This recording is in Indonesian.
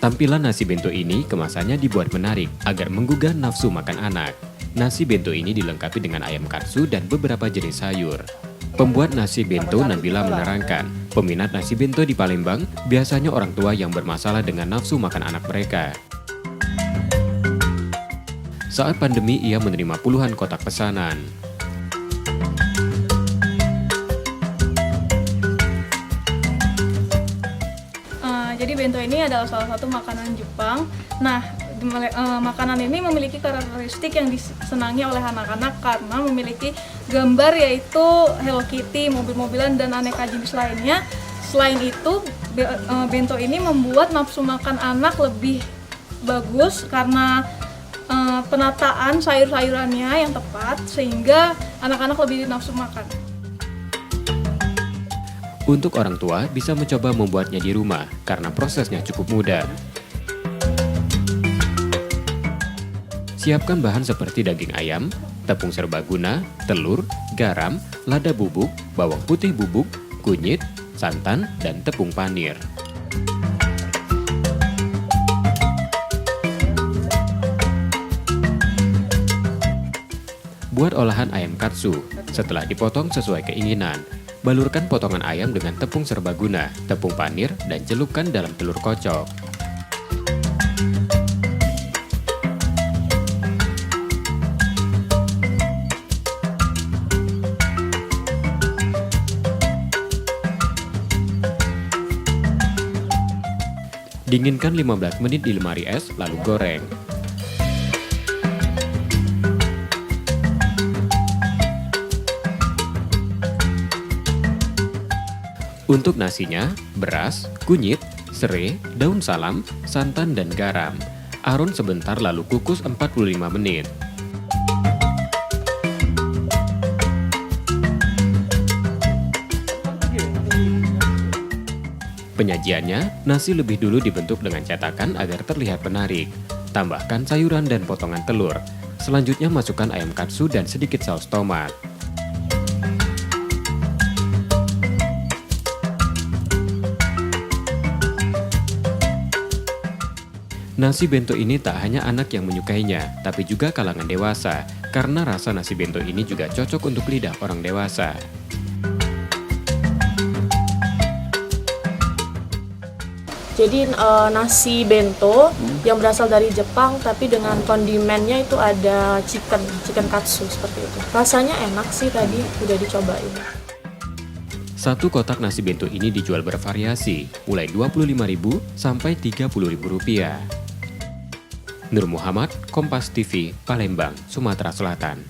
Tampilan nasi bento ini kemasannya dibuat menarik agar menggugah nafsu makan anak. Nasi bento ini dilengkapi dengan ayam katsu dan beberapa jenis sayur. Pembuat nasi bento Nabila menerangkan, peminat nasi bento di Palembang biasanya orang tua yang bermasalah dengan nafsu makan anak mereka. Saat pandemi ia menerima puluhan kotak pesanan. Jadi bento ini adalah salah satu makanan Jepang. Nah, makanan ini memiliki karakteristik yang disenangi oleh anak-anak karena memiliki gambar yaitu Hello Kitty, mobil-mobilan, dan aneka jenis lainnya. Selain itu, bento ini membuat nafsu makan anak lebih bagus karena penataan sayur-sayurannya yang tepat sehingga anak-anak lebih nafsu makan. Untuk orang tua bisa mencoba membuatnya di rumah karena prosesnya cukup mudah. Siapkan bahan seperti daging ayam, tepung serbaguna, telur, garam, lada bubuk, bawang putih bubuk, kunyit, santan, dan tepung panir. Buat olahan ayam katsu, setelah dipotong sesuai keinginan, balurkan potongan ayam dengan tepung serbaguna, tepung panir, dan celupkan dalam telur kocok. Dinginkan 15 menit di lemari es, lalu goreng. Untuk nasinya, beras, kunyit, serai, daun salam, santan, dan garam. Arun sebentar lalu kukus 45 menit. Penyajiannya, nasi lebih dulu dibentuk dengan cetakan agar terlihat menarik. Tambahkan sayuran dan potongan telur. Selanjutnya masukkan ayam katsu dan sedikit saus tomat. Nasi bento ini tak hanya anak yang menyukainya, tapi juga kalangan dewasa, karena rasa nasi bento ini juga cocok untuk lidah orang dewasa. Jadi nasi bento yang berasal dari Jepang, tapi dengan kondimennya itu ada chicken katsu seperti itu. Rasanya enak sih, tadi udah dicobain. Satu kotak nasi bento ini dijual bervariasi, mulai Rp25.000 sampai Rp30.000. Nur Muhammad, Kompas TV, Palembang, Sumatera Selatan.